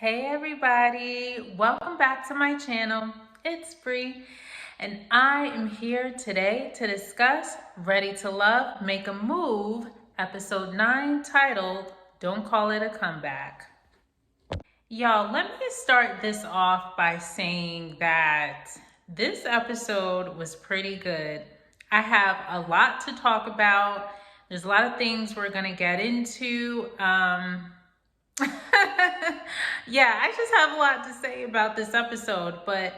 Hey everybody, welcome back to my channel. It's Bree and I am here today to discuss Ready to Love, Make a Move, episode 9 titled Don't Call It a Comeback. Y'all, let me start this off by saying that this episode was pretty good. I have a lot to talk about. There's a lot of things we're gonna get into. Yeah, I just have a lot to say about this episode, but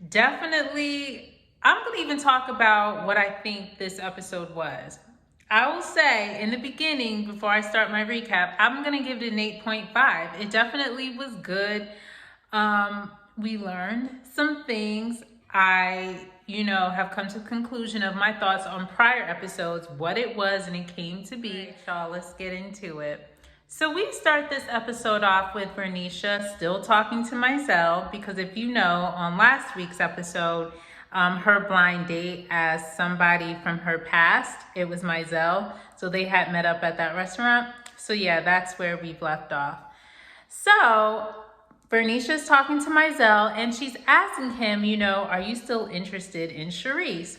definitely, I'm going to even talk about what I think this episode was. I will say in the beginning, before I start my recap, I'm going to give it an 8.5. It definitely was good. We learned some things. Have come to the conclusion of my thoughts on prior episodes, what it was and it came to be. Right, y'all, let's get into it. So we start this episode off with Vernisha still talking to Mizell because if you know, on last week's episode, her blind date as somebody from her past, it was Mizell. So they had met up at that restaurant. So yeah, that's where we've left off. So Vernisha's talking to Mizell and she's asking him, are you still interested in Charisse?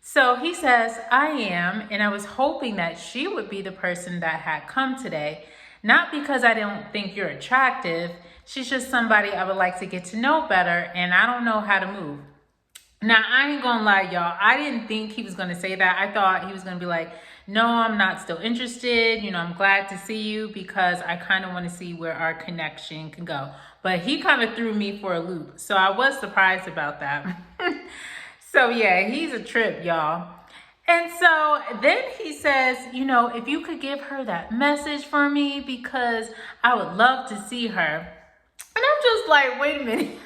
So he says, I am, and I was hoping that she would be the person that had come today. Not because I don't think you're attractive. She's just somebody I would like to get to know better, and I don't know how to move. Now, I ain't gonna lie, y'all. I didn't think he was gonna say that. I thought he was gonna be like, no, I'm not still interested. I'm glad to see you because I kind of want to see where our connection can go. But he kind of threw me for a loop. So I was surprised about that. So yeah, he's a trip, y'all. And so then he says, if you could give her that message for me because I would love to see her. And I'm just like, wait a minute.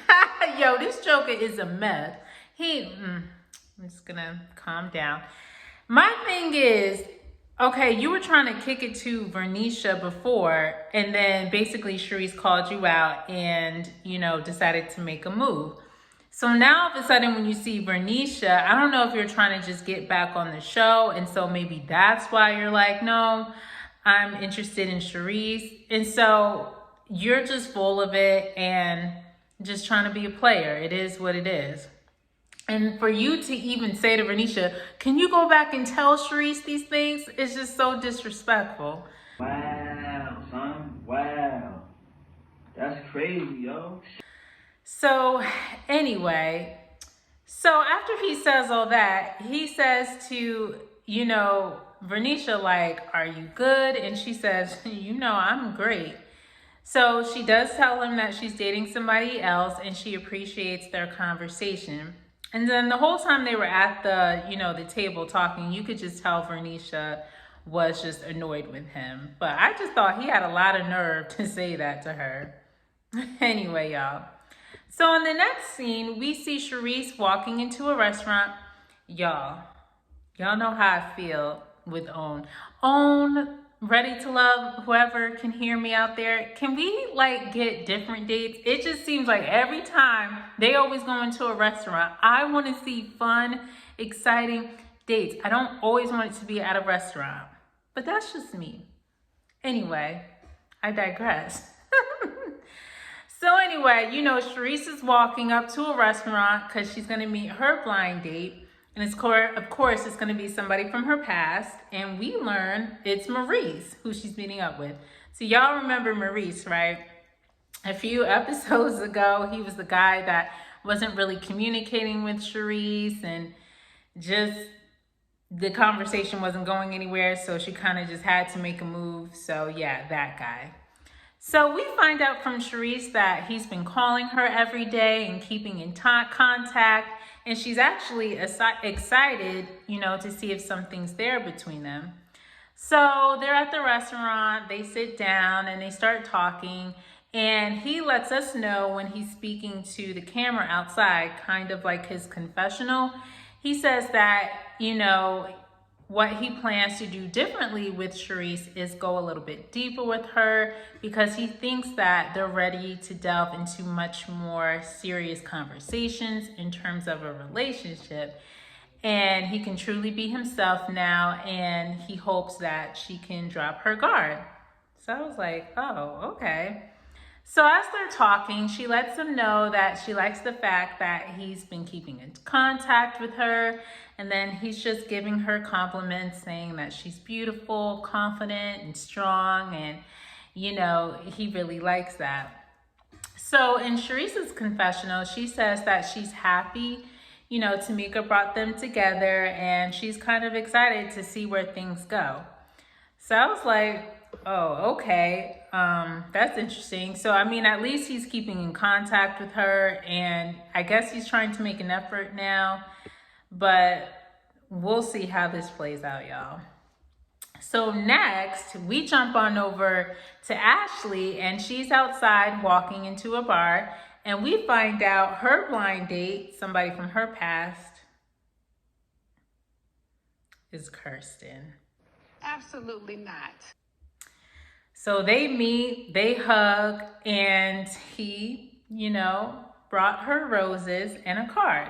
Yo, this Joker is a mess. I'm just gonna calm down. My thing is, okay, you were trying to kick it to Vernisha before, and then basically Charisse called you out and, decided to make a move. So now all of a sudden when you see Vernisha, I don't know if you're trying to just get back on the show. And so maybe that's why you're like, no, I'm interested in Charisse. And so you're just full of it and just trying to be a player. It is what it is. And for you to even say to Vernisha, can you go back and tell Charisse these things? It's just so disrespectful. Wow, son. Wow. That's crazy, yo. So anyway, after he says all that, he says to, Vernisha, like, are you good? And she says, I'm great. So she does tell him that she's dating somebody else and she appreciates their conversation. And then the whole time they were at the table talking, you could just tell Vernisha was just annoyed with him. But I just thought he had a lot of nerve to say that to her. Anyway, y'all. So in the next scene, we see Charisse walking into a restaurant. Y'all know how I feel with Own. Own, Ready to Love, whoever can hear me out there. Can we get different dates? It just seems like every time they always go into a restaurant, I want to see fun, exciting dates. I don't always want it to be at a restaurant, but that's just me. Anyway, I digress. So anyway, Charisse is walking up to a restaurant because she's going to meet her blind date. And of course, it's going to be somebody from her past. And we learn it's Maurice who she's meeting up with. So y'all remember Maurice, right? A few episodes ago, he was the guy that wasn't really communicating with Charisse and just the conversation wasn't going anywhere. So she kind of just had to make a move. So yeah, that guy. So we find out from Charisse that he's been calling her every day and keeping in contact. And she's actually excited, to see if something's there between them. So they're at the restaurant, they sit down and they start talking. And he lets us know when he's speaking to the camera outside, kind of like his confessional. He says that, what he plans to do differently with Charisse is go a little bit deeper with her because he thinks that they're ready to delve into much more serious conversations in terms of a relationship. And he can truly be himself now, and he hopes that she can drop her guard. So I was like, oh, okay. So as they're talking, she lets him know that she likes the fact that he's been keeping in contact with her. And then he's just giving her compliments, saying that she's beautiful, confident, and strong. And, he really likes that. So in Sharice's confessional, she says that she's happy, Tamika brought them together, and she's kind of excited to see where things go. So I was like, oh, okay. That's interesting. So, at least he's keeping in contact with her, and I guess he's trying to make an effort now, but we'll see how this plays out, y'all. So next, we jump on over to Ashley, and she's outside walking into a bar, and we find out her blind date, somebody from her past, is Kirsten. Absolutely not. So they meet, they hug, and he, brought her roses and a card.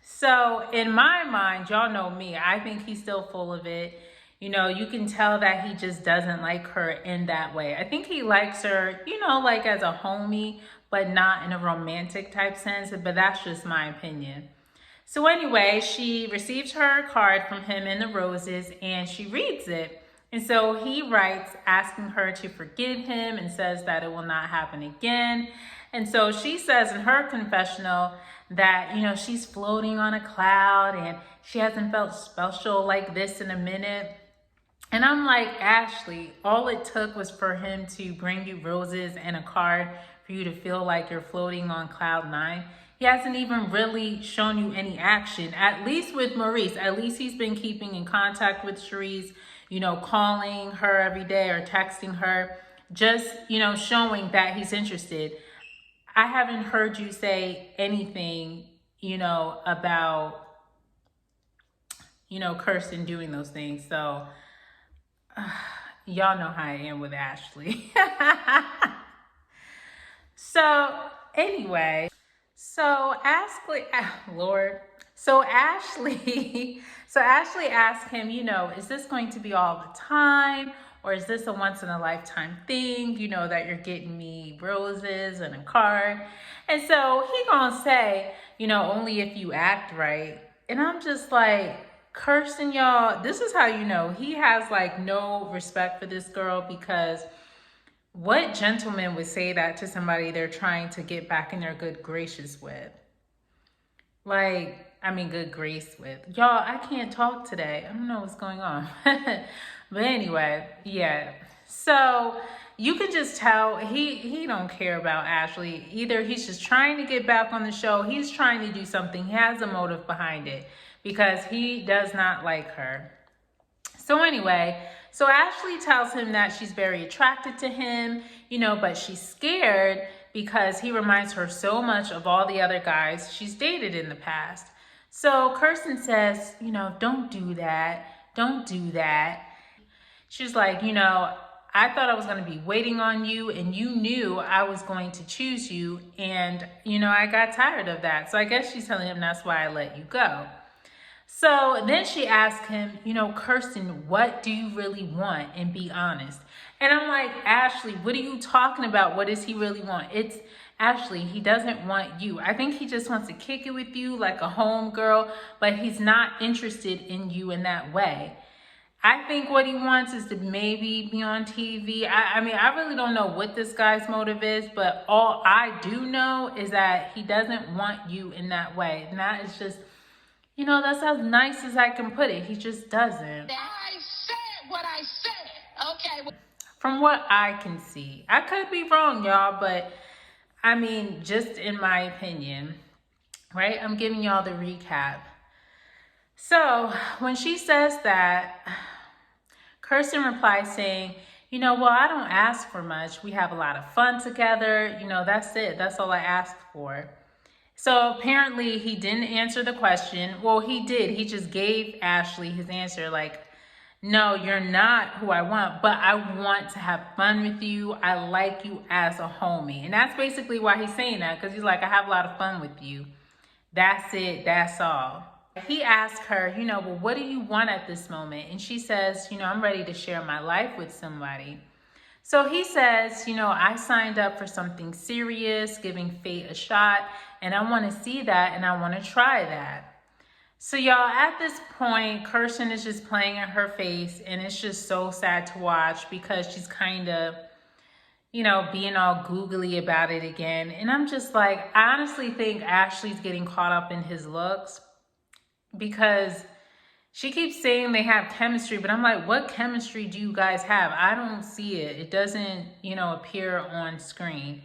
So in my mind, y'all know me, I think he's still full of it. You can tell that he just doesn't like her in that way. I think he likes her, like as a homie, but not in a romantic type sense, but that's just my opinion. So anyway, she receives her card from him and the roses, and she reads it. And so he writes asking her to forgive him and says that it will not happen again. And so she says in her confessional that, she's floating on a cloud and she hasn't felt special like this in a minute. And I'm like, Ashley, all it took was for him to bring you roses and a card for you to feel like you're floating on cloud 9. He hasn't even really shown you any action, at least with Maurice. At least he's been keeping in contact with Sharice, calling her every day or texting her, just, showing that he's interested. I haven't heard you say anything, about, Kirsten doing those things. So y'all know how I am with Ashley. So anyway, Ashley asked him, is this going to be all the time? Or is this a once in a lifetime thing, that you're getting me roses and a card? And so he gonna say, only if you act right. And I'm just like, Kirsten, y'all, this is how he has like no respect for this girl, because what gentleman would say that to somebody they're trying to get back in their good graces with? Good grace with. Y'all, I can't talk today. I don't know what's going on. But anyway, yeah. So you can just tell he don't care about Ashley. Either he's just trying to get back on the show. He's trying to do something. He has a motive behind it because he does not like her. So anyway, so Ashley tells him that she's very attracted to him, but she's scared because he reminds her so much of all the other guys she's dated in the past. So Kirsten says, don't do that. Don't do that. She's like, I thought I was going to be waiting on you, and you knew I was going to choose you. And, I got tired of that. So I guess she's telling him that's why I let you go. So then she asked him, Kirsten, what do you really want? And be honest. And I'm like, Ashley, what are you talking about? What does he really want? It's Ashley, he doesn't want you. I think he just wants to kick it with you like a homegirl, but he's not interested in you in that way. I think what he wants is to maybe be on TV. I really don't know what this guy's motive is, but all I do know is that he doesn't want you in that way. And that is just, that's as nice as I can put it. He just doesn't. I said what I said. Okay. From what I can see. I could be wrong, y'all, but just in my opinion, right? I'm giving y'all the recap. So when she says that, Kirsten replies saying, well, I don't ask for much. We have a lot of fun together. That's it. That's all I ask for. So apparently he didn't answer the question. Well, he did. He just gave Ashley his answer like, no, you're not who I want, but I want to have fun with you. I like you as a homie. And that's basically why he's saying that, because he's like, I have a lot of fun with you. That's it. That's all. He asked her, well, what do you want at this moment? And she says, I'm ready to share my life with somebody. So he says, I signed up for something serious, giving fate a shot, and I want to see that and I want to try that. So y'all, at this point, Kirsten is just playing in her face, and it's just so sad to watch because she's kind of, being all googly about it again. And I'm just like, I honestly think Ashley's getting caught up in his looks because she keeps saying they have chemistry, but I'm like, what chemistry do you guys have? I don't see it. It doesn't, appear on screen.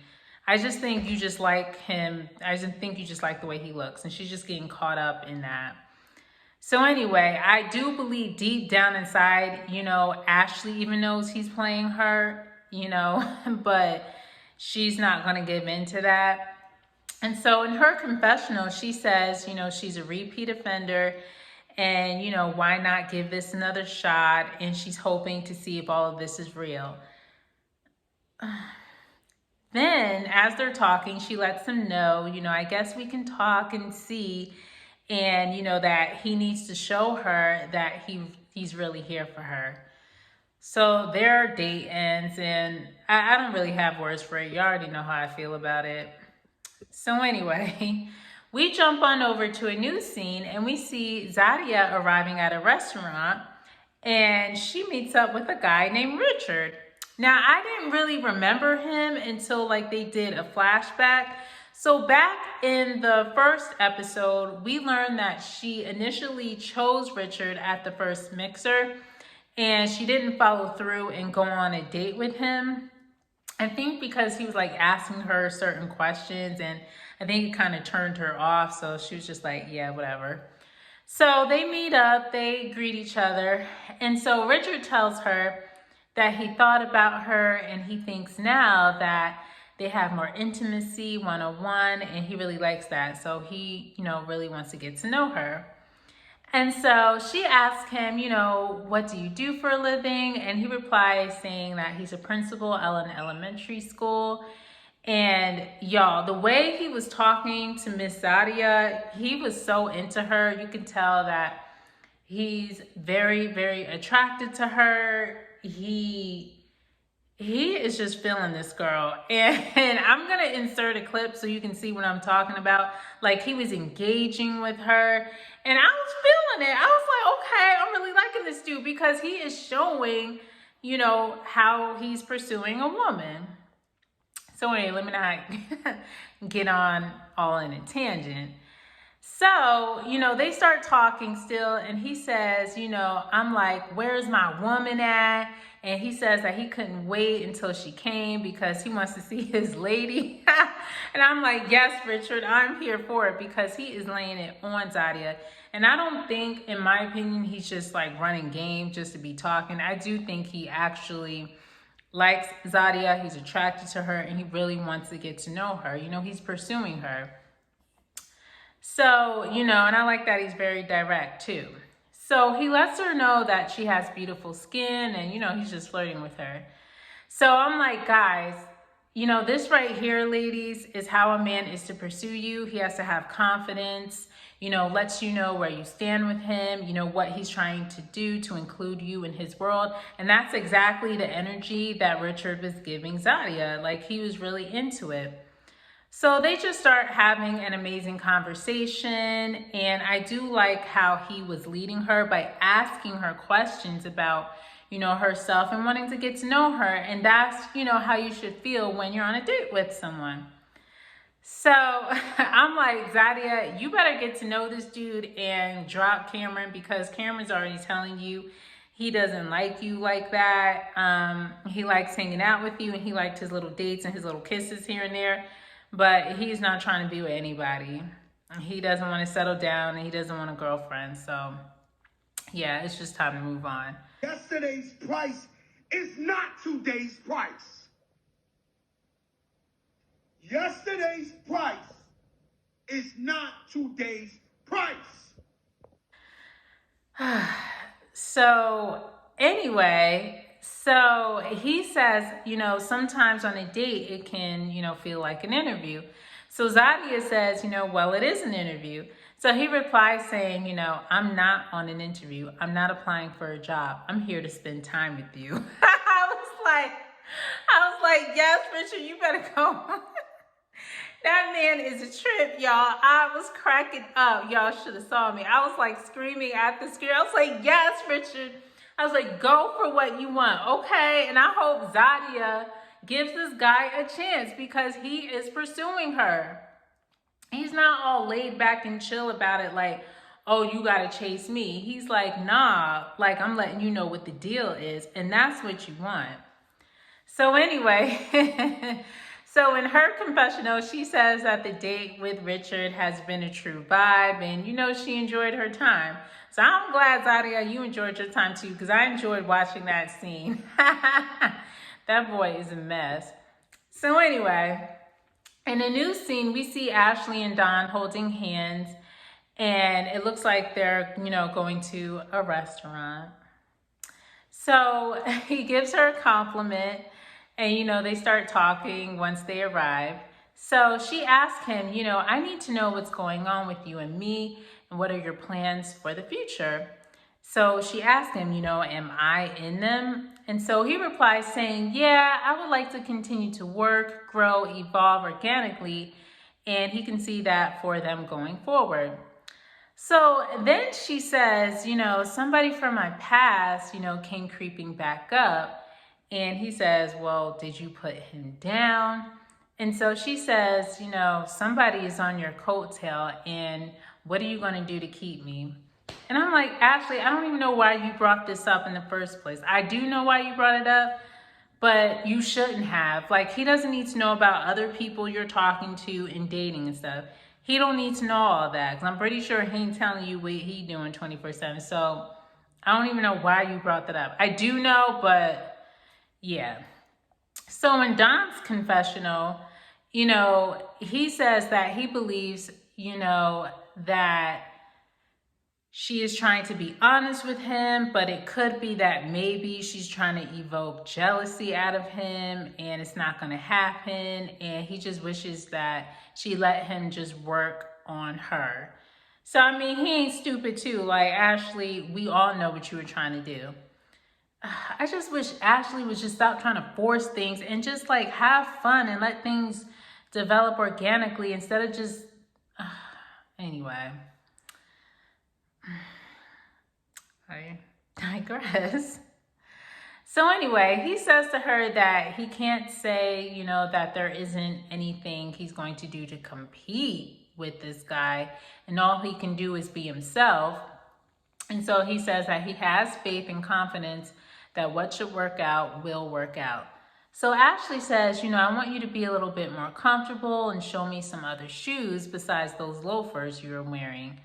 I just think you just like him. I just think you just like the way he looks. And she's just getting caught up in that. So anyway, I do believe deep down inside, Ashley even knows he's playing her, but she's not going to give in to that. And so in her confessional, she says, she's a repeat offender and, why not give this another shot? And she's hoping to see if all of this is real. Then as they're talking, she lets them know, I guess we can talk and see. And, that he needs to show her that he's really here for her. So their date ends, and I don't really have words for it. You already know how I feel about it. So anyway, we jump on over to a new scene, and we see Zadia arriving at a restaurant, and she meets up with a guy named Richard. Now, I didn't really remember him until they did a flashback. So back in the first episode, we learned that she initially chose Richard at the first mixer and she didn't follow through and go on a date with him. I think because he was asking her certain questions and I think it kind of turned her off. So she was just like, yeah, whatever. So they meet up, they greet each other. And so Richard tells her that he thought about her and he thinks now that they have more intimacy one-on-one and he really likes that. So he, really wants to get to know her. And so she asks him, what do you do for a living? And he replies saying that he's a principal at an elementary school. And y'all, the way he was talking to Miss Zadia, he was so into her. You can tell that he's very, very attracted to her. He is just feeling this girl. And I'm going to insert a clip so you can see what I'm talking about. He was engaging with her. And I was feeling it. I was like, okay, I'm really liking this dude because he is showing, how he's pursuing a woman. So anyway, let me not get on all in a tangent. So, they start talking still, and he says, I'm like, where's my woman at? And he says that he couldn't wait until she came because he wants to see his lady. And I'm like, yes, Richard, I'm here for it because he is laying it on Zadia. And I don't think, in my opinion, he's just running game just to be talking. I do think he actually likes Zadia. He's attracted to her and he really wants to get to know her. He's pursuing her. So, and I like that he's very direct too. So he lets her know that she has beautiful skin and, he's just flirting with her. So I'm like, guys, this right here, ladies, is how a man is to pursue you. He has to have confidence, lets you know where you stand with him, what he's trying to do to include you in his world. And that's exactly the energy that Richard was giving Zadia. He was really into it. So they just start having an amazing conversation. And I do like how he was leading her by asking her questions about, herself and wanting to get to know her. And that's, how you should feel when you're on a date with someone. So I'm like, Zadia, you better get to know this dude and drop Cameron because Cameron's already telling you he doesn't like you like that. He likes hanging out with you and he liked his little dates and his little kisses here and there. But he's not trying to be with anybody. He doesn't want to settle down and he doesn't want a girlfriend. So, yeah, it's just time to move on. Yesterday's price is not today's price. Yesterday's price is not today's price. So, anyway... So he says, sometimes on a date, it can, feel like an interview. So Zadia says, well, it is an interview. So he replies saying, I'm not on an interview. I'm not applying for a job. I'm here to spend time with you. I was like, I was like, yes, Richard, you better go. That man is a trip, y'all. I was cracking up. Y'all should have saw me. I was like screaming at the screen. I was like, yes, Richard. I was like, go for what you want, okay? And I hope Zadia gives this guy a chance because he is pursuing her. He's not all laid back and chill about it like, oh, you gotta chase me. He's like, nah, like I'm letting you know what the deal is. And that's what you want. So anyway, so in her confessional, she says that the date with Richard has been a true vibe and, you know, she enjoyed her time. So I'm glad, Zadia, you enjoyed your time too, because I enjoyed watching that scene. That boy is a mess. So anyway, in a new scene, we see Ashley and Don holding hands and it looks like they're, you know, going to a restaurant. So he gives her a compliment and, you know, they start talking once they arrive. So she asks him, you know, I need to know what's going on with you and me and what are your plans for the future? So she asked him, you know, am I in them? And so he replies saying, yeah, I would like to continue to work, grow, evolve organically. And he can see that for them going forward. So then she says, you know, somebody from my past, you know, came creeping back up. And he says, well, did you put him down? And so she says, you know, somebody is on your coattail and what are you going to do to keep me? And I'm like, Ashley, I don't even know why you brought this up in the first place. I do know why you brought it up, but you shouldn't have. Like, he doesn't need to know about other people you're talking to and dating and stuff. He don't need to know all that because I'm pretty sure he ain't telling you what he doing 24/7. So I don't even know why you brought that up. I do know, but yeah. So in Don's confessional, you know, he says that he believes, you know, that she is trying to be honest with him, but it could be that maybe she's trying to evoke jealousy out of him and it's not going to happen. And he just wishes that she let him just work on her. So, I mean, he ain't stupid too. Like, Ashley, we all know what you were trying to do. I just wish Ashley would just stop trying to force things and just like have fun and let things develop organically instead of just, anyway. I digress. So anyway, he says to her that he can't say, you know, that there isn't anything he's going to do to compete with this guy. And all he can do is be himself. And so he says that he has faith and confidence that what should work out will work out. So Ashley says, you know, I want you to be a little bit more comfortable and show me some other shoes besides those loafers you're wearing.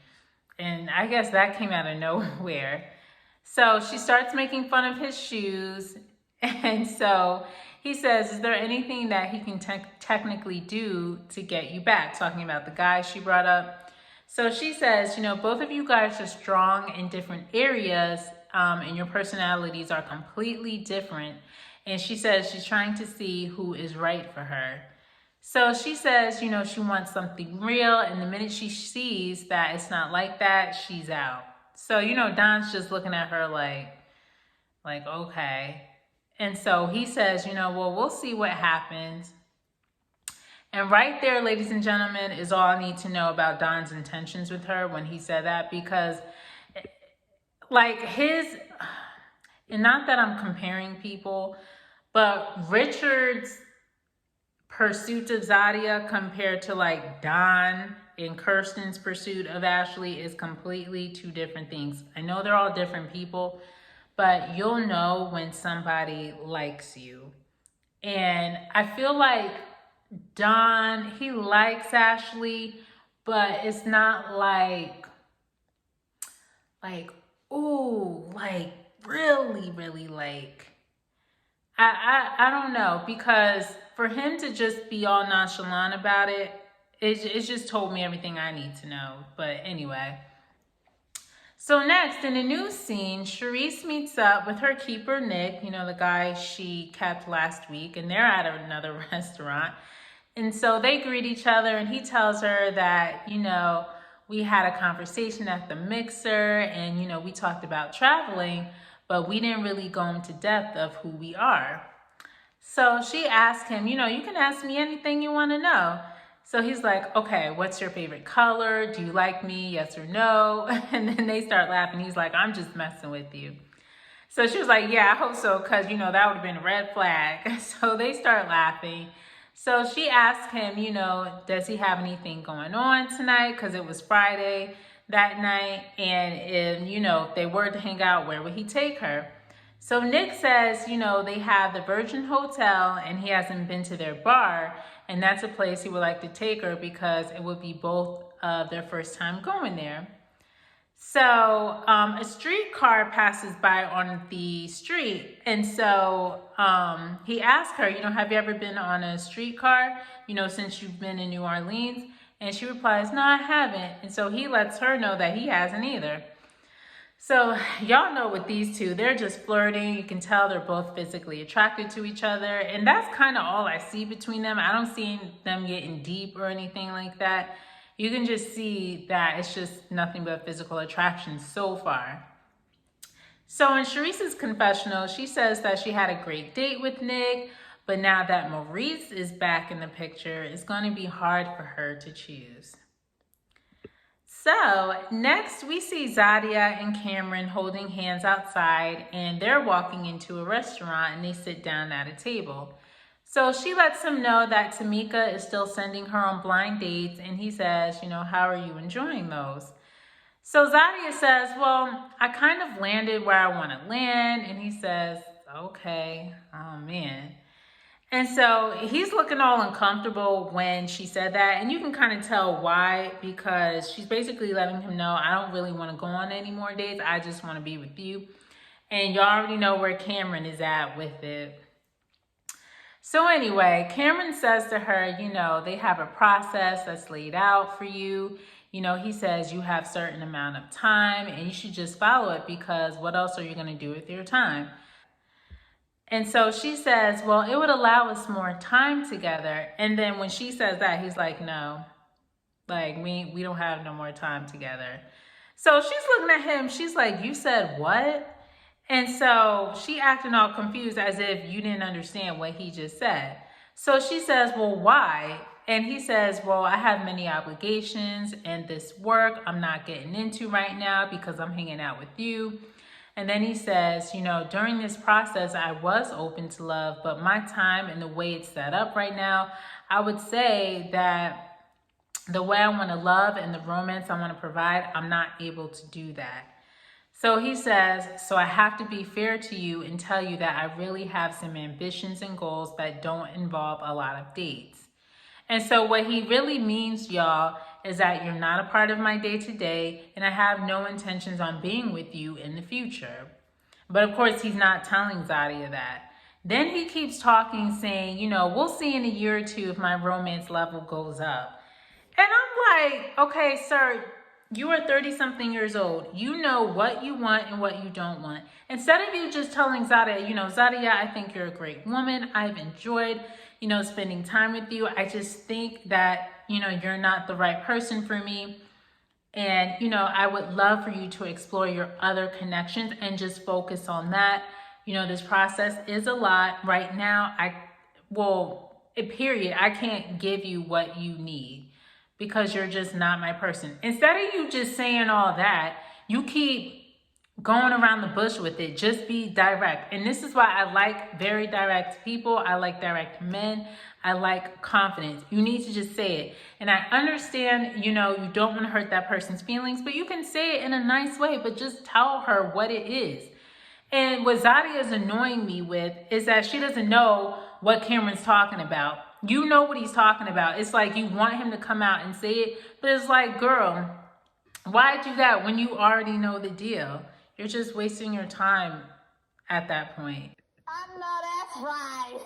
And I guess that came out of nowhere. So she starts making fun of his shoes. And so he says, is there anything that he can technically do to get you back? Talking about the guy she brought up. So she says, you know, both of you guys are strong in different areas and your personalities are completely different. And she says she's trying to see who is right for her. So she says, you know, she wants something real. And the minute she sees that it's not like that, she's out. So, you know, Don's just looking at her like, okay. And so he says, you know, well, we'll see what happens. And right there, ladies and gentlemen, is all I need to know about Don's intentions with her when he said that. Because, like, and not that I'm comparing people, but Richard's pursuit of Zadia compared to like Don and Kirsten's pursuit of Ashley is completely two different things. I know they're all different people, but you'll know when somebody likes you. And I feel like Don, he likes Ashley, but it's not like, ooh, like really like, I don't know, because for him to just be all nonchalant about it, it just told me everything I need to know. But anyway. So next, in a new scene, Charisse meets up with her keeper, Nick, you know, the guy she kept last week, and they're at another restaurant. And so they greet each other, and he tells her that, you know, we had a conversation at the mixer, and, you know, we talked about traveling, but we didn't really go into depth of who we are. So she asked him, you can ask me anything you want to know. So he's like, okay, what's your favorite color? Do you like me? Yes or no? And then they start laughing. He's like, I'm just messing with you. So she was like, yeah, I hope so, because, that would have been a red flag. So they start laughing. So she asked him, does he have anything going on tonight? Because it was Friday that night. And if they were to hang out, where would he take her? So Nick says, they have the Virgin Hotel and he hasn't been to their bar. And that's a place he would like to take her because it would be both of their first time going there. So a streetcar passes by on the street. And so he asked her, have you ever been on a streetcar, since you've been in New Orleans? And she replies, no, I haven't. And so he lets her know that he hasn't either. So y'all know with these two, they're just flirting. You can tell they're both physically attracted to each other. And that's kind of all I see between them. I don't see them getting deep or anything like that. You can just see that it's just nothing but physical attraction so far. So in Charisse's confessional, she says that she had a great date with Nick, but now that Maurice is back in the picture, it's going to be hard for her to choose. So next we see Zadia and Cameron holding hands outside, and they're walking into a restaurant and they sit down at a table. So she lets him know that Tamika is still sending her on blind dates, and he says, how are you enjoying those? So Zadia says, well, I kind of landed where I want to land, and he says, okay, oh man. And so he's looking all uncomfortable when she said that, and you can kind of tell why, because she's basically letting him know, I don't really want to go on any more dates, I just want to be with you. And y'all already know where Cameron is at with it. So anyway, Cameron says to her, they have a process that's laid out for you. He says you have a certain amount of time and you should just follow it, because what else are you going to do with your time? And so she says, well, it would allow us more time together. And then when she says that, he's like, no, we don't have no more time together. So she's looking at him. She's like, you said what? And so she acting all confused as if you didn't understand what he just said. So she says, well, why? And he says, well, I have many obligations and this work I'm not getting into right now because I'm hanging out with you. And then he says, during this process, I was open to love, but my time and the way it's set up right now, I would say that the way I want to love and the romance I want to provide, I'm not able to do that. So he says, so I have to be fair to you and tell you that I really have some ambitions and goals that don't involve a lot of dates. And so what he really means, y'all, is that you're not a part of my day-to-day and I have no intentions on being with you in the future. But of course, he's not telling Zadia that. Then he keeps talking, saying, we'll see in a year or two if my romance level goes up. And I'm like, okay, sir, you are 30-something years old. You know what you want and what you don't want. Instead of you just telling Zadia, Zadia, I think you're a great woman. I've enjoyed, spending time with you. I just think that, you're not the right person for me. And, I would love for you to explore your other connections and just focus on that. This process is a lot right now. I can't give you what you need, because you're just not my person. Instead of you just saying all that, you keep going around the bush with it. Just be direct. And this is why I like very direct people. I like direct men. I like confidence. You need to just say it. And I understand, you don't want to hurt that person's feelings, but you can say it in a nice way, but just tell her what it is. And what Zadia is annoying me with is that she doesn't know what Cameron's talking about. You know what he's talking about. It's like you want him to come out and say it, but it's like, girl, why do that when you already know the deal? You're just wasting your time at that point. I know that's right.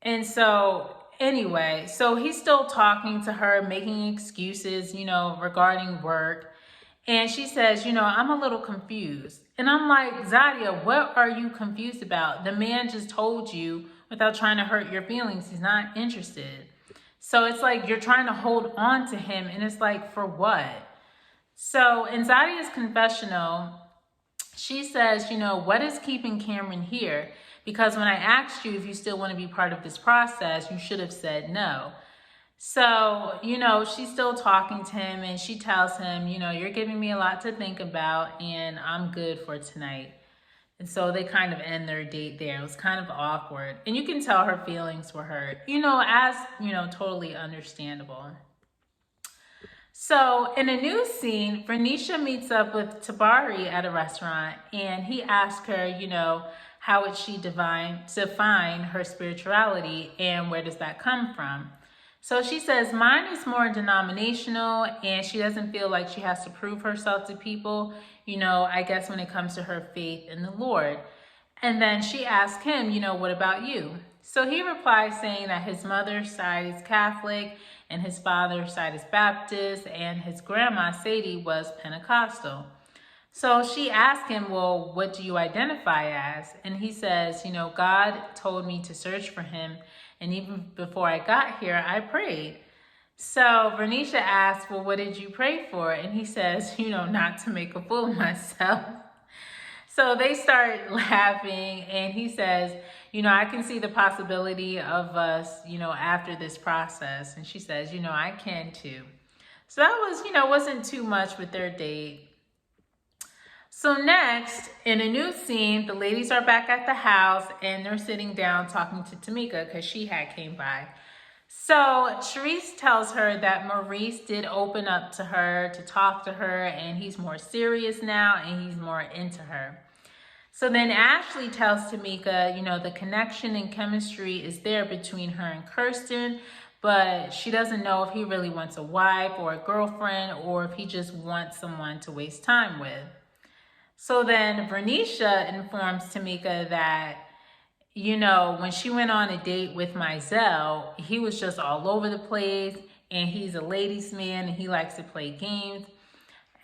And so anyway, so he's still talking to her, making excuses, regarding work. And she says, I'm a little confused. And I'm like, Zadia, what are you confused about? The man just told you, without trying to hurt your feelings, he's not interested. So it's like you're trying to hold on to him, and it's like, for what? So in Zadia's confessional, she says, what is keeping Cameron here? because when I asked you if you still want to be part of this process, you should have said no. So, she's still talking to him, and she tells him, you're giving me a lot to think about, and I'm good for tonight. And so they kind of end their date there. It was kind of awkward. And you can tell her feelings were hurt, totally understandable. So in a new scene, Vernisha meets up with Tabari at a restaurant, and he asks her, how would she define her spirituality, and where does that come from? So she says, mine is more denominational, and she doesn't feel like she has to prove herself to people, I guess when it comes to her faith in the Lord. And then she asks him, what about you? So he replies saying that his mother's side is Catholic, and his father's side is Baptist, and his grandma, Sadie, was Pentecostal. So she asked him, well, what do you identify as? And he says, God told me to search for him, and even before I got here, I prayed. So Vernisha asked, well, what did you pray for? And he says, not to make a fool of myself. So they start laughing, and he says, I can see the possibility of us, after this process. And she says, I can too. So that was, wasn't too much with their date. So next, in a new scene, the ladies are back at the house, and they're sitting down talking to Tamika because she had came by. So Charisse tells her that Maurice did open up to her to talk to her, and he's more serious now, and he's more into her. So then Ashley tells Tamika, the connection and chemistry is there between her and Kirsten, but she doesn't know if he really wants a wife or a girlfriend, or if he just wants someone to waste time with. So then Vernisha informs Tamika that, when she went on a date with Mizell, he was just all over the place, and he's a ladies' man, and he likes to play games.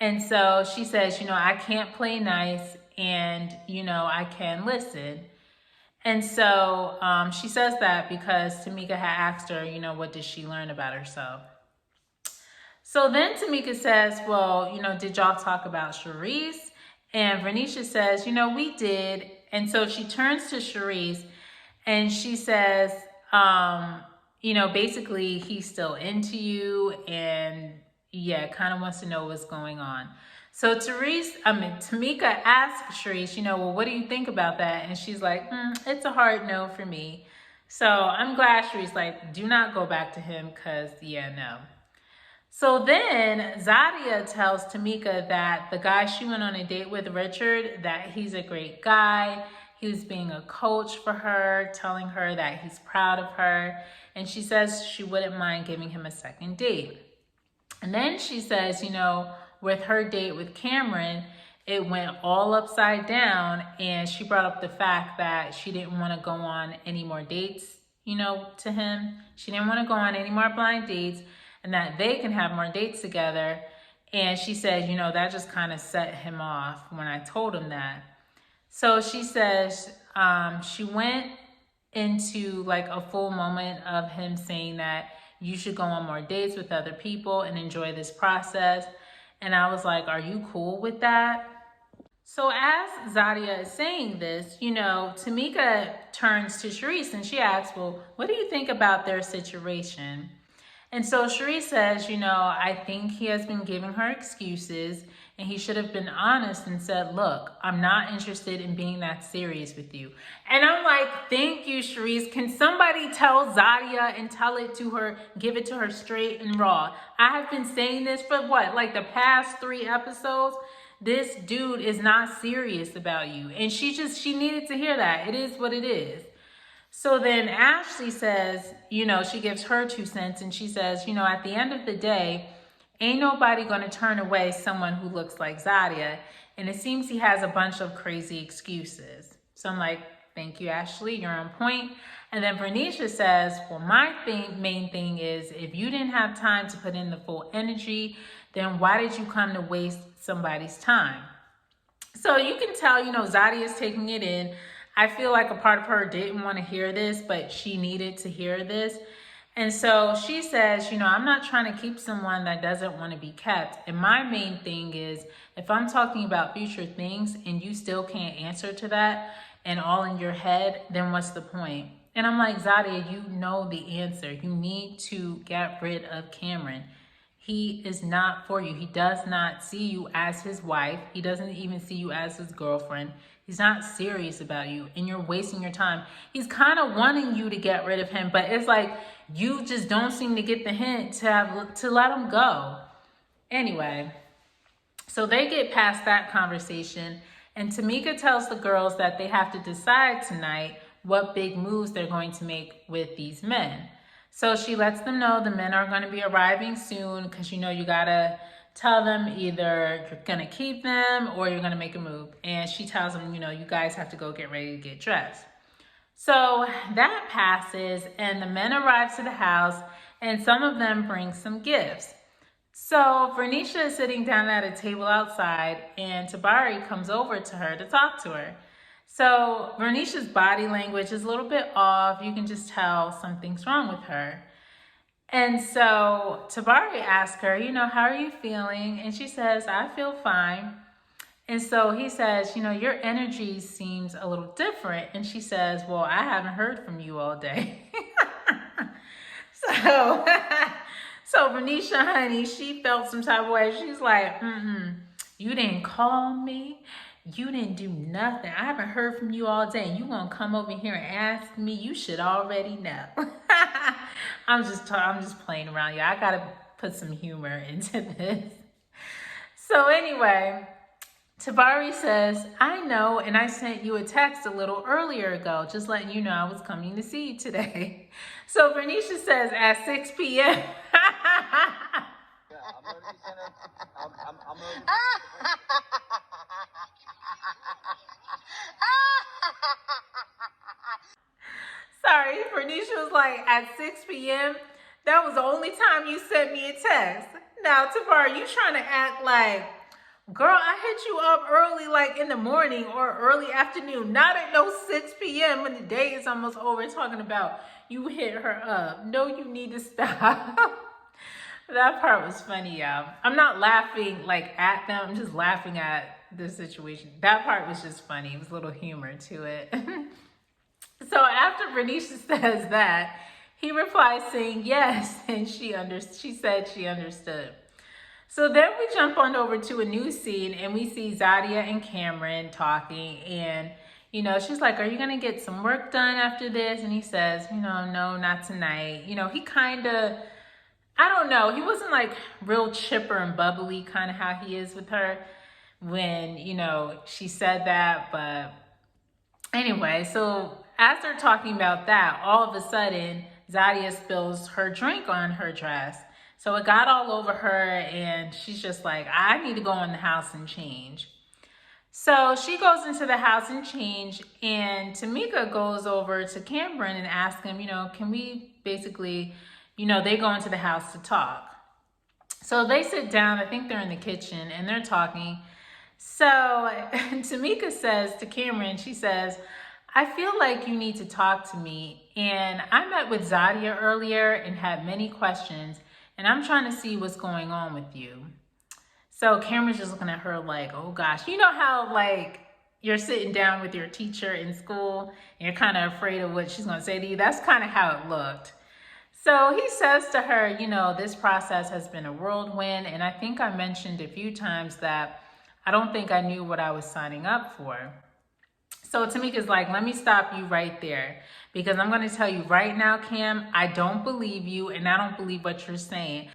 And so she says, I can't play nice, and, I can listen. And so she says that because Tamika had asked her, what did she learn about herself? So then Tamika says, well, did y'all talk about Charisse? And Vernisha says, we did. And so she turns to Charisse, and she says, basically he's still into you, and kind of wants to know what's going on. So Tamika asks Charisse, well, what do you think about that? And she's like, it's a hard no for me. So I'm glad Charisse do not go back to him, because no. So then Zadia tells Tamika that the guy she went on a date with, Richard, that he's a great guy. He was being a coach for her, telling her that he's proud of her. And she says she wouldn't mind giving him a second date. And then she says, with her date with Cameron, it went all upside down. And she brought up the fact that she didn't want to go on any more dates, to him. She didn't want to go on any more blind dates, and that they can have more dates together. And she said, that just kind of set him off when I told him that. So she says she went into a full moment of him saying that you should go on more dates with other people and enjoy this process. And I was like, are you cool with that? So as Zadia is saying this, Tamika turns to Charisse, and she asks, well, what do you think about their situation? And so Charisse says, I think he has been giving her excuses, and he should have been honest and said, look, I'm not interested in being that serious with you. And I'm like, thank you, Charisse. Can somebody tell Zadia and tell it to her, give it to her straight and raw? I have been saying this for the past 3 episodes. This dude is not serious about you. And she needed to hear that. It is what it is. So then Ashley says, she gives her 2 cents, and she says, at the end of the day, ain't nobody going to turn away someone who looks like Zadia. And it seems he has a bunch of crazy excuses. So I'm like, thank you, Ashley. You're on point. And then Vernisha says, well, my main thing is, if you didn't have time to put in the full energy, then why did you come to waste somebody's time? So you can tell, Zadia is taking it in. I feel like a part of her didn't want to hear this, but she needed to hear this. And so she says, I'm not trying to keep someone that doesn't want to be kept. And my main thing is, if I'm talking about future things and you still can't answer to that, and all in your head, then what's the point? And I'm like, Zadia, you know the answer. You need to get rid of Cameron. He is not for you. He does not see you as his wife. He doesn't even see you as his girlfriend. He's not serious about you, and you're wasting your time. He's kind of wanting you to get rid of him, but it's like you just don't seem to get the hint to let him go. Anyway, so they get past that conversation, and Tamika tells the girls that they have to decide tonight what big moves they're going to make with these men. So she lets them know the men are going to be arriving soon, because you gotta tell them either you're gonna keep them or you're gonna make a move. And she tells them, you guys have to go get ready to get dressed. So that passes, and the men arrive to the house, and some of them bring some gifts. So Vernisha is sitting down at a table outside, and Tabari comes over to her to talk to her. So Vernisha's body language is a little bit off. You can just tell something's wrong with her. And so Tabari asks her, how are you feeling? And she says, I feel fine. And so he says, your energy seems a little different. And she says, well, I haven't heard from you all day. So Vernisha, honey, she felt some type of way. She's like, you didn't call me. You didn't do nothing. I haven't heard from you all day. You gonna come over here and ask me? You should already know. I'm just playing around, y'all. I gotta put some humor into this. So anyway, Tabari says, I know, and I sent you a text a little earlier ago, just letting you know I was coming to see you today. So Vernisha says at 6 p.m. Sorry, Vernisha was like, at 6 p.m., that was the only time you sent me a text. Now, Tabari, you trying to act like, girl, I hit you up early, like in the morning or early afternoon, not at no 6 p.m. when the day is almost over, talking about you hit her up. No, you need to stop. That part was funny, y'all. I'm not laughing like at them. I'm just laughing at the situation. That part was just funny. It was a little humor to it. So after Vernisha says that, he replies saying yes, and she said she understood. So then we jump on over to a new scene, and we see Zadia and Cameron talking, and she's like, are you gonna get some work done after this? And he says, no, not tonight. He kind of, I don't know, he wasn't like real chipper and bubbly, kind of how he is with her when she said that. But anyway, so as they're talking about that, all of a sudden, Zadia spills her drink on her dress. So it got all over her, and she's just like, I need to go in the house and change. So she goes into the house and change, and Tamika goes over to Cameron and asks him, can we basically, they go into the house to talk. So they sit down, I think they're in the kitchen, and they're talking. So Tamika says to Cameron, she says, I feel like you need to talk to me. And I met with Zadia earlier and had many questions, and I'm trying to see what's going on with you. So Cameron's just looking at her like, oh gosh. You know how like you're sitting down with your teacher in school and you're kind of afraid of what she's going to say to you? That's kind of how it looked. So he says to her, this process has been a whirlwind. And I think I mentioned a few times that I don't think I knew what I was signing up for. So Tamika's like, let me stop you right there, because I'm going to tell you right now, Cam, I don't believe you, and I don't believe what you're saying.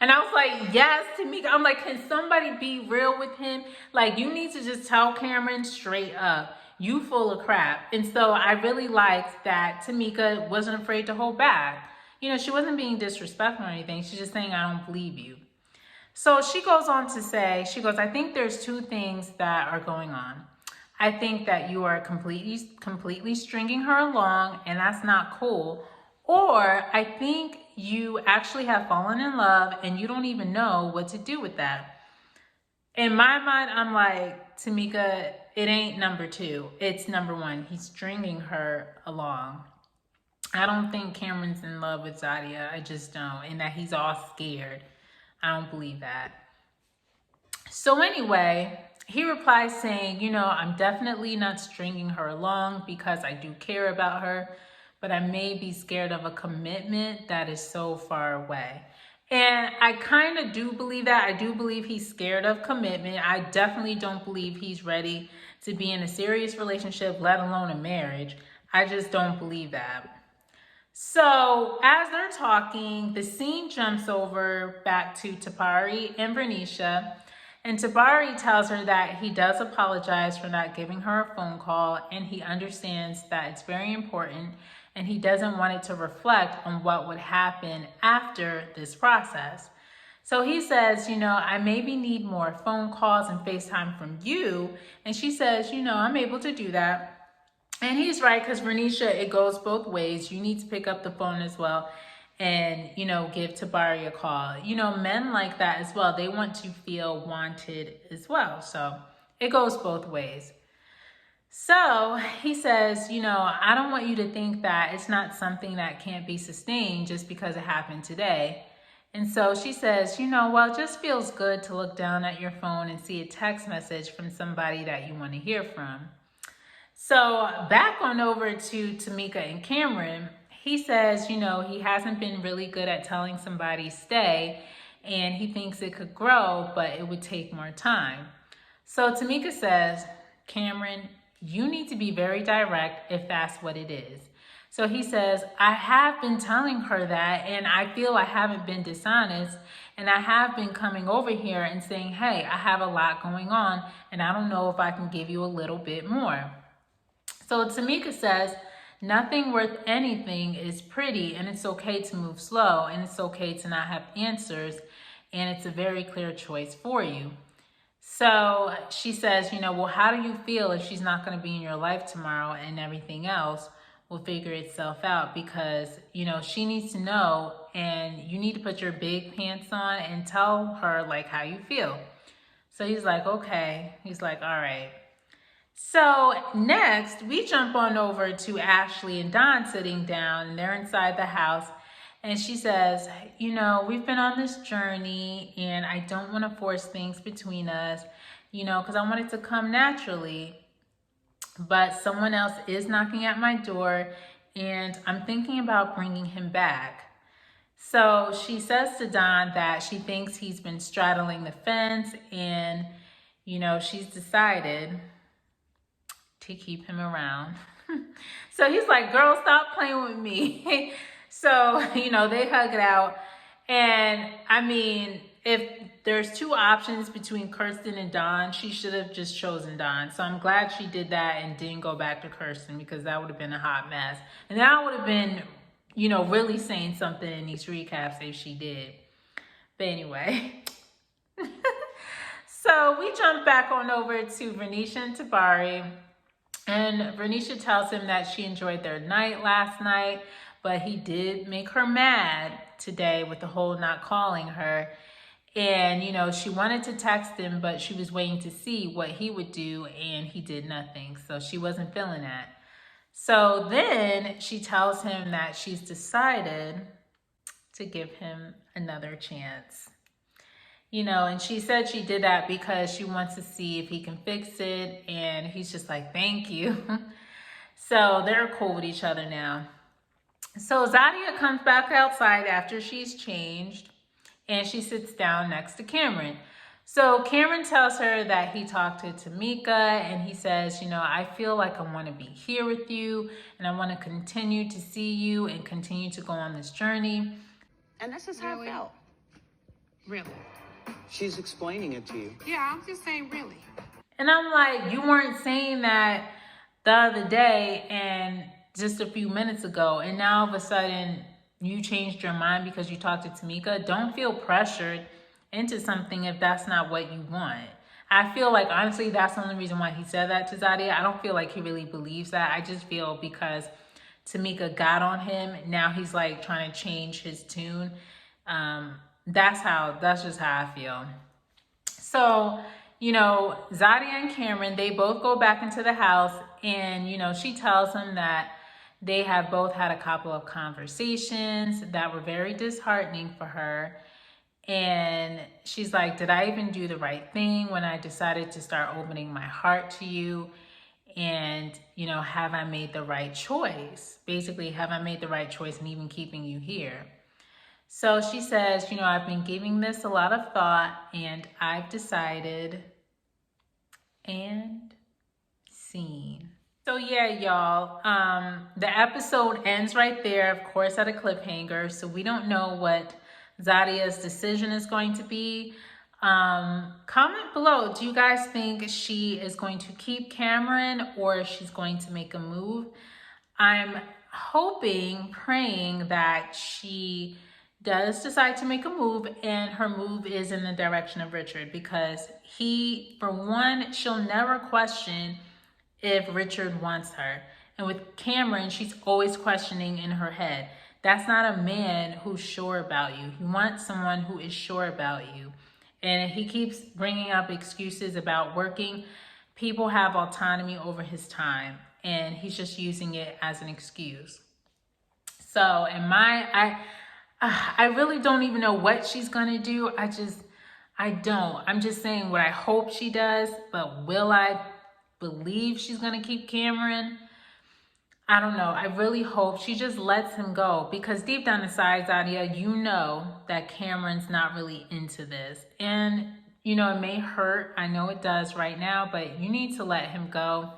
And I was like, yes, Tamika. I'm like, can somebody be real with him? Like, you need to just tell Cameron straight up, you full of crap. And so I really liked that Tamika wasn't afraid to hold back. She wasn't being disrespectful or anything. She's just saying, I don't believe you. So she goes on to say, I think there's two things that are going on. I think that you are completely stringing her along, and that's not cool. Or I think you actually have fallen in love and you don't even know what to do with that. In my mind, I'm like, Tamika, it ain't number two. It's number one. He's stringing her along. I don't think Cameron's in love with Zadia. I just don't. And that he's all scared. I don't believe that. So anyway, he replies saying, I'm definitely not stringing her along because I do care about her, but I may be scared of a commitment that is so far away. And I kind of do believe that. I do believe he's scared of commitment. I definitely don't believe he's ready to be in a serious relationship, let alone a marriage. I just don't believe that. So as they're talking, the scene jumps over back to Tabari and Vernisha. And Tabari tells her that he does apologize for not giving her a phone call, and he understands that it's very important, and he doesn't want it to reflect on what would happen after this process. So he says, I maybe need more phone calls and FaceTime from you. And she says, I'm able to do that. And he's right, because Vernisha, it goes both ways. You need to pick up the phone as well and, give Tabari a call. Men like that as well. They want to feel wanted as well. So it goes both ways. So he says, I don't want you to think that it's not something that can't be sustained just because it happened today. And so she says, well, it just feels good to look down at your phone and see a text message from somebody that you want to hear from. So back on over to Tamika and Cameron, he says, he hasn't been really good at telling somebody stay, and he thinks it could grow, but it would take more time. So Tamika says, Cameron, you need to be very direct if that's what it is. So he says, I have been telling her that, and I feel I haven't been dishonest, and I have been coming over here and saying, hey, I have a lot going on, and I don't know if I can give you a little bit more. So Tamika says, nothing worth anything is pretty, and it's okay to move slow, and it's okay to not have answers, and it's a very clear choice for you. So she says, well, how do you feel if she's not going to be in your life tomorrow, and everything else will figure itself out? Because, she needs to know, and you need to put your big pants on and tell her how you feel. So he's like, okay. He's like, all right. So next, we jump on over to Ashley and Don sitting down, and they're inside the house. And she says, we've been on this journey, and I don't want to force things between us, because I want it to come naturally. But someone else is knocking at my door, and I'm thinking about bringing him back. So she says to Don that she thinks he's been straddling the fence, and, she's decided to keep him around. So he's like, girl, stop playing with me. So, they hug it out. And I mean, if there's two options between Kirsten and Don, she should have just chosen Don. So I'm glad she did that and didn't go back to Kirsten, because that would have been a hot mess. And that would have been, really saying something in these recaps if she did. But anyway. So we jump back on over to Vernisha and Tabari. And Vernisha tells him that she enjoyed their night last night, but he did make her mad today with the whole not calling her. And, she wanted to text him, but she was waiting to see what he would do, and he did nothing. So she wasn't feeling that. So then she tells him that she's decided to give him another chance. And she said she did that because she wants to see if he can fix it. And he's just like, thank you. So they're cool with each other now. So Zadia comes back outside after she's changed, and she sits down next to Cameron. So Cameron tells her that he talked to Tamika, and he says, I feel like I want to be here with you, and I want to continue to see you and continue to go on this journey. And this is how it felt. Really? She's explaining it to you. Yeah, I'm just saying really. And I'm like, you weren't saying that the other day and just a few minutes ago, and now all of a sudden you changed your mind because you talked to Tamika. Don't feel pressured into something if that's not what you want. I feel like, honestly, that's the only reason why he said that to Zadia. I don't feel like he really believes that. I just feel because Tamika got on him, now he's like trying to change his tune. That's just how I feel. So, Zadia and Cameron, they both go back into the house, and, she tells him that they have both had a couple of conversations that were very disheartening for her. And she's like, did I even do the right thing when I decided to start opening my heart to you? And, you know, have I made the right choice? Basically, have I made the right choice in even keeping you here? So she says, you know, I've been giving this a lot of thought and I've decided, and scene. So yeah, y'all, the episode ends right there, of course, at a cliffhanger. So we don't know what Zadia's decision is going to be. Comment below, do you guys think she is going to keep Cameron or she's going to make a move? I'm hoping, praying that she does decide to make a move, and her move is in the direction of Richard, because he, for one, she'll never question if Richard wants her. And with Cameron, she's always questioning in her head. That's not a man who's sure about you. You want someone who is sure about you. And he keeps bringing up excuses about working. People have autonomy over his time, and he's just using it as an excuse. So, I really don't even know what she's gonna do. I don't. I'm just saying what I hope she does, but will I believe she's gonna keep Cameron? I don't know. I really hope she just lets him go, because deep down inside, Zadia, you know that Cameron's not really into this. And, you know, it may hurt. I know it does right now, but you need to let him go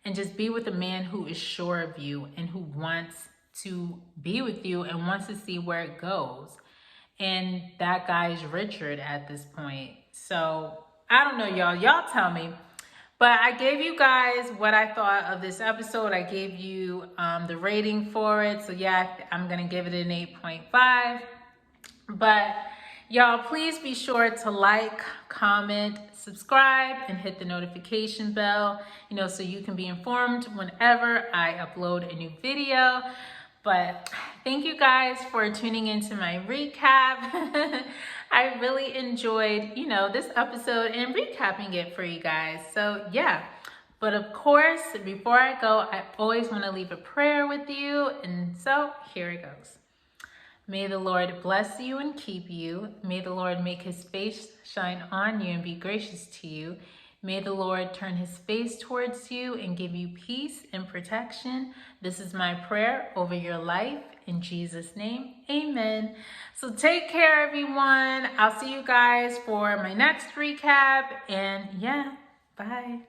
and just be with a man who is sure of you and who wants to be with you and wants to see where it goes. And that guy is Richard at this point. So I don't know, y'all. Y'all tell me. But I gave you guys what I thought of this episode. I gave you the rating for it. So yeah, I'm going to give it an 8.5. But y'all, please be sure to like, comment, subscribe, and hit the notification bell, you know, so you can be informed whenever I upload a new video. But thank you guys for tuning into my recap. I really enjoyed, you know, this episode and recapping it for you guys. So yeah, but of course, before I go, I always want to leave a prayer with you. And so here it goes. May the Lord bless you and keep you. May the Lord make his face shine on you and be gracious to you. May the Lord turn his face towards you and give you peace and protection. This is my prayer over your life. In Jesus' name, amen. So take care, everyone. I'll see you guys for my next recap. And yeah, bye.